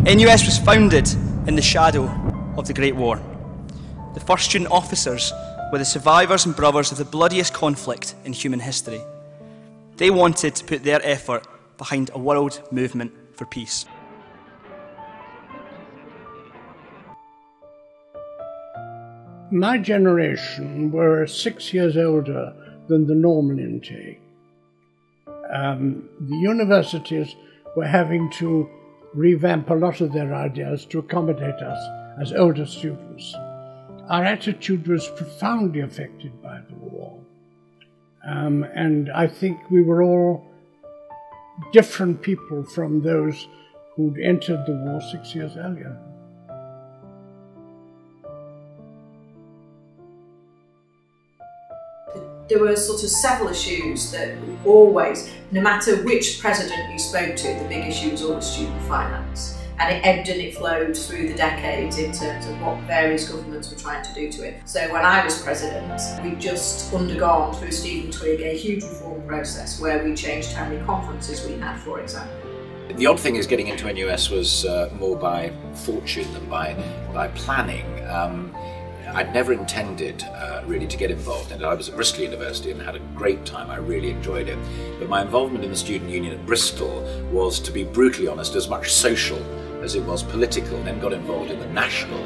NUS was founded in the shadow of the Great War. The first student officers were the survivors and brothers of the bloodiest conflict in human history. They wanted to put their effort behind a world movement for peace. My generation were 6 years older than the normal intake. The universities were having to revamp a lot of their ideas to accommodate us as older students. Our attitude was profoundly affected by the war. And I think we were all different people from those who'd entered the war 6 years earlier. There were sort of several issues that always, no matter which president you spoke to, the big issue was always student finance. And it ebbed and it flowed through the decades in terms of what various governments were trying to do to it. So when I was president, we'd just undergone through Stephen Twigg a huge reform process where we changed how many conferences we had, for example. The odd thing is getting into NUS was more by fortune than by planning. I'd never intended really to get involved in it. I was at Bristol University and had a great time. I really enjoyed it. But my involvement in the student union at Bristol was, to be brutally honest, as much social as it was political, and then got involved in the national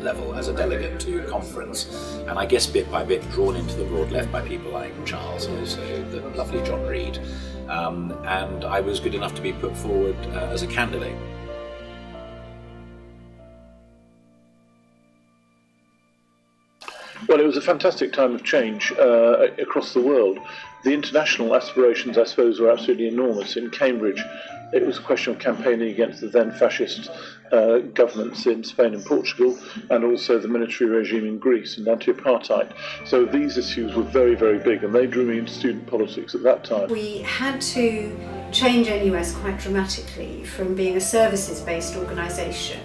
level as a delegate to a conference. And I guess bit by bit drawn into the broad left by people like Charles and also the lovely John Reed. And I was good enough to be put forward as a candidate. Well, it was a fantastic time of change across the world. The international aspirations, I suppose, were absolutely enormous. In Cambridge, it was a question of campaigning against the then fascist governments in Spain and Portugal, and also the military regime in Greece and anti-apartheid. So these issues were very, very big, and they drew me into student politics at that time. We had to change NUS quite dramatically from being a services-based organisation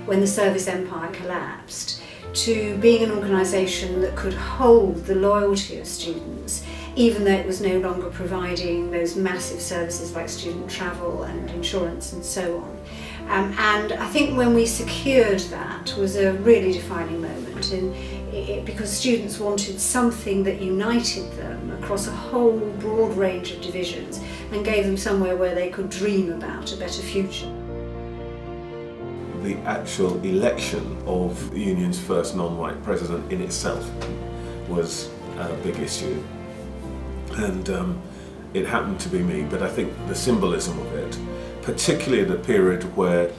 when the service empire collapsed to being an organisation that could hold the loyalty of students, even though it was no longer providing those massive services like student travel and insurance and so on. And I think when we secured that was a really defining moment because students wanted something that united them across a whole broad range of divisions and gave them somewhere where they could dream about a better future. The actual election of the union's first non-white president in itself was a big issue, and it happened to be me, but I think the symbolism of it, particularly in a period where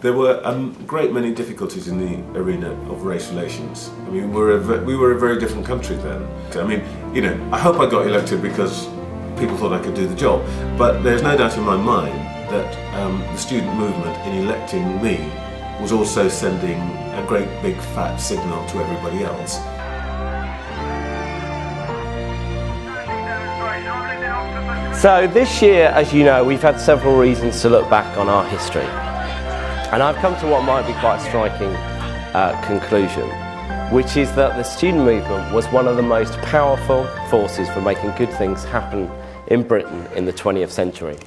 there were a great many difficulties in the arena of race relations. I mean, we were a very different country then. I mean, you know, I hope I got elected because people thought I could do the job, but there's no doubt in my mind that the student movement in electing me was also sending a great big fat signal to everybody else. So this year, as you know, we've had several reasons to look back on our history. And I've come to what might be quite a striking conclusion, which is that the student movement was one of the most powerful forces for making good things happen in Britain in the 20th century.